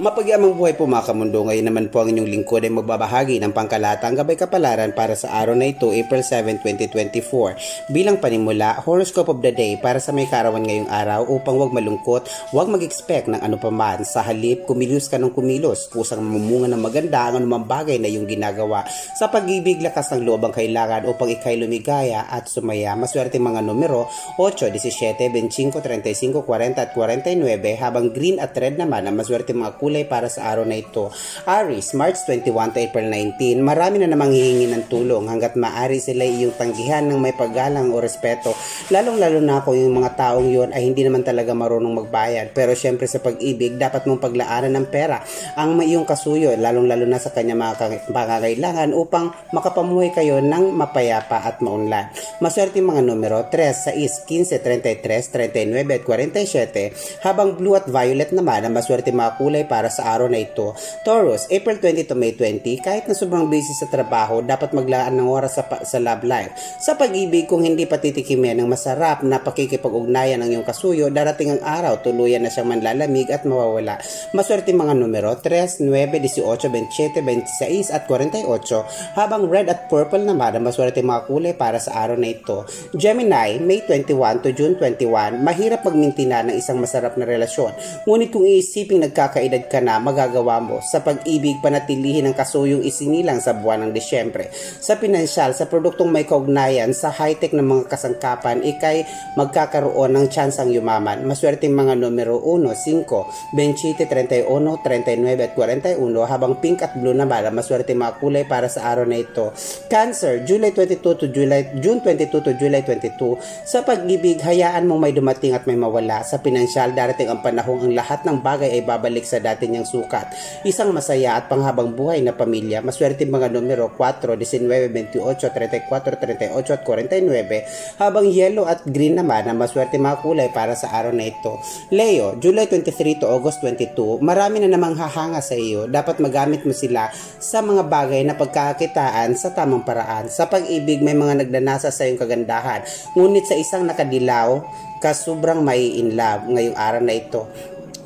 Mapagyamang buhay po mga kamundo. Ngayon naman po ang inyong lingkod ay magbabahagi ng pangkalatang gabay kapalaran para sa araw na ito, April 7, 2024. Bilang panimula, horoscope of the day para sa may kaarawan ngayong araw upang huwag malungkot, huwag mag-expect ng ano paman. Sa halip, kumilos ka ng kumilos, kusang mamunga ng maganda ang anumang bagay na iyong ginagawa. Sa pag-ibig, lakas ng loob ang kailangan upang ikay lumigaya at sumaya. Maswerte mga numero 8, 17, 25, 35, 40 at 49, habang green at red naman ang maswerte mga kulay para sa araw na ito. Aries, March 21 to April 19, marami na namang hihingi ng tulong hanggat maaari sila iyong tanggihan ng may paggalang o respeto, lalong-lalo na kung yung mga taong yun ay hindi naman talaga marunong magbayad. Pero syempre sa pag-ibig, dapat mong paglaanan ng pera ang iyong kasuyo, lalong-lalo na sa kanya mga pangangailangan upang makapamuhay kayo ng mapayapa at maunlad. Maswerte mga numero 3, 6, 15, 33, 39 at 47, habang blue at violet naman ang maswerte mga kulay para sa araw na ito. Taurus, April 20 to May 20, kahit na sobrang busy sa trabaho, dapat maglaan ng oras sa love life. Sa pag-ibig, kung hindi patitikimin ng masarap na pakikipag-ugnayan ng iyong kasuyo, darating ang araw, tuluyan na siyang manlalamig at mawawala. Maswerte mga numero 3, 9, 18, 27, 26 at 48, habang red at purple naman ang maswerte mga kulay para sa araw na ito. Gemini, May 21 to June 21, mahirap magmintina ng isang masarap na relasyon. Ngunit kung iisiping nagkakaedad ka na, magagawa mo. Sa pag-ibig, panatilihin ang kasuyong isinilang sa buwan ng Disyembre. Sa pinansyal, sa produktong may kaugnayan, sa high-tech ng mga kasangkapan, ikay magkakaroon ng tsansang yumaman. Maswerte mga numero 1, 5, 27, 31, 39 at 41, habang pink at blue naman ang maswerte mga kulay para sa araw na ito. Cancer, June 22 to July 22, sa pag-ibig, hayaan mong may dumating at may mawala. Sa pinansyal, darating ang panahong ang lahat ng bagay ay babalik sa dati niyang sukat. Isang masaya at panghabang buhay na pamilya. Maswerte mga numero 4, 19, 28, 34, 38 at 49, habang yellow at green naman ang maswerte mga kulay para sa araw na ito. Leo, July 23 to August 22, marami na namang hahanga sa iyo. Dapat magamit mo sila sa mga bagay na pagkakakitaan sa tamang paraan. Sa pag-ibig, may mga nagdanasa sa iyong kagandahan. Ngunit sa isang nakadilaw, ka sobrang may in love ngayong araw na ito.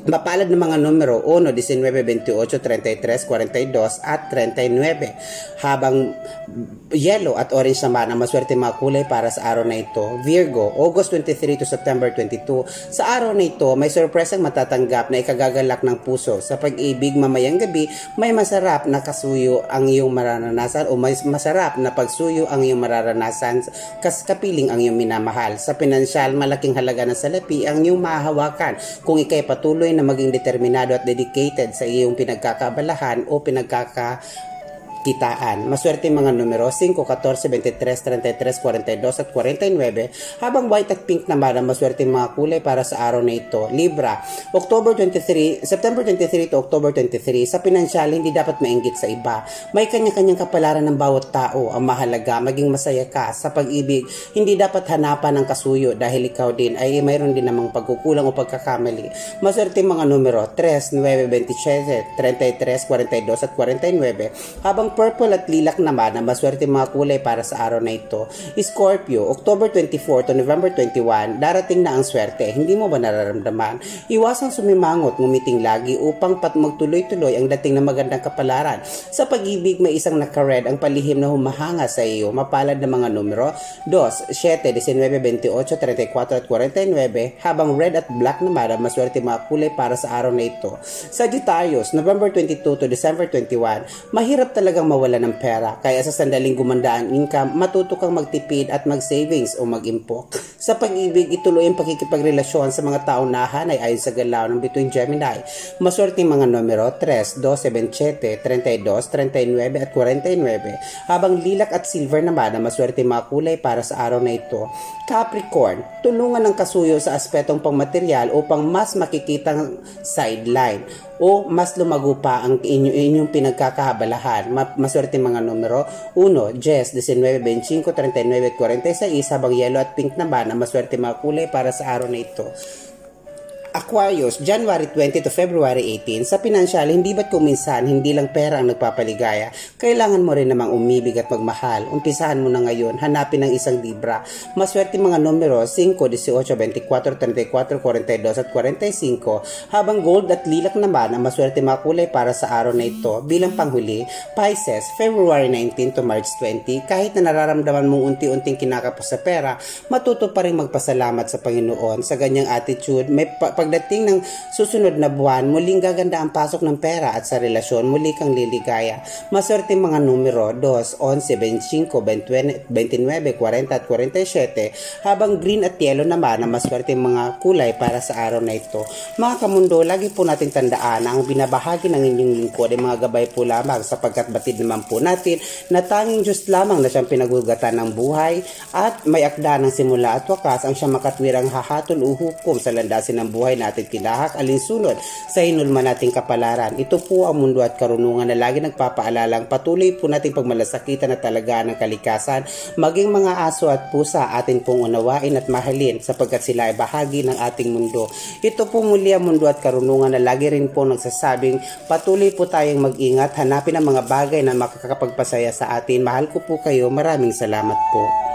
Mapalad ng mga numero 1, 19, 28, 33, 42 at 39, habang yellow at orange naman ang maswerte mga kulay para sa araw na ito. Virgo, August 23 to September 22, sa araw na ito may surpresang matatanggap na ikagagalak ng puso. Sa pag-ibig, mamayang gabi may masarap na kasuyo ang iyong mararanasan o may masarap na pagsuyo ang iyong mararanasan kapiling ang iyong minamahal. Sa pinansyal, malaking halaga ng salapi ang iyong mahahawakan kung ikay patuloy na maging determinado at dedicated sa iyong pinagkakabalahan o pinagkakakitaan. Maswerte mga numero 5, 14, 23, 33, 42 at 49, habang white at pink naman ang maswerte mga kulay para sa araw na ito. Libra, September 23 to October 23, sa pinansyal hindi dapat mainggit sa iba. May kanya-kanyang kapalaran ng bawat tao. Ang mahalaga, maging masaya ka. Sa pag-ibig, hindi dapat hanapan ng kasuyo dahil ikaw din ay mayroon din namang pagkukulang o pagkakamali. Maswerte mga numero 3, 9, 27, 33, 42 at 49, habang purple at lilac naman ang maswerte mga kulay para sa araw na ito. Scorpio, October 24 to November 21, darating na ang swerte. Hindi mo ba nararamdaman? Iwasang sumimangot, ngumiting lagi upang magtuloy-tuloy ang dating na magandang kapalaran. Sa pag-ibig, may isang naka-red ang palihim na humahanga sa iyo. Mapalad na mga numero 2, 7, 19, 28, 34 at 49, habang red at black naman ang maswerte mga kulay para sa araw na ito. Sagittarius, November 22 to December 21, mahirap talagang mawala ng pera, kaya sa sandaling gumanda ang income, matuto kang magtipid at mag-savings o mag-impok. Sa pag-ibig, ituloy ang pakikipagrelasyon sa mga taong nahanay ayon sa galaw ng bituing Gemini. Maswerte mga numero 3, 12, 27, 32, 39 at 49, habang lilac at silver naman ang maswerte mga kulay para sa araw na ito. Capricorn, tulungan ng kasuyo sa aspetong pangmaterial upang mas makikitang sideline o mas lumago pa ang inyong pinagkakahabalahan. Maswerte mga numero 1, 10, 19, 25, 39 at 46, habang yellow at pink naman ang maswerte mga kulay para sa araw na ito. Aquarius, January 20 to February 18, sa pinansyal, hindi ba't kuminsan, hindi lang pera ang nagpapaligaya, kailangan mo rin namang umibig at magmahal. Umpisahan mo na ngayon, hanapin ang isang libra. Maswerte mga numero, 5, 18, 24, 34, 42 at 45, habang gold at lilac naman ang maswerte mga kulay para sa araw na ito. Bilang panghuli, Pisces, February 19 to March 20, kahit na nararamdaman mong unti-unting kinakapos sa pera, matuto pa rin magpasalamat sa Panginoon. Sa ganyang attitude, may pagdating ng susunod na buwan, muling gaganda ang pasok ng pera at sa relasyon, muli kang liligaya. Maswerte mga numero 2, 11, 25, 29, 40 at 47, habang green at yellow naman ang maswerte mga kulay para sa araw na ito. Mga kamundo, lagi po natin tandaan na ang binabahagi ng inyong lingkod ay mga gabay po lamang, sapagkat batid naman po natin na tanging Diyos lamang na siyang pinagugatan ng buhay at may akda ng simula at wakas ang siyang makatwirang hahatol o hukom sa landasin ng buhay natin tinahak alinsunod sa hinulman nating kapalaran. Ito po ang mundo at karunungan na lagi nagpapaalalang patuloy po nating pagmalasakitan na talaga ng kalikasan, maging mga aso at pusa atin pong unawain at mahalin sapagkat sila ay bahagi ng ating mundo. Ito po muli ang mundo at karunungan na lagi rin po nagsasabing patuloy po tayong mag-ingat, hanapin ang mga bagay na makakapagpasaya sa atin. Mahal ko po kayo, maraming salamat po.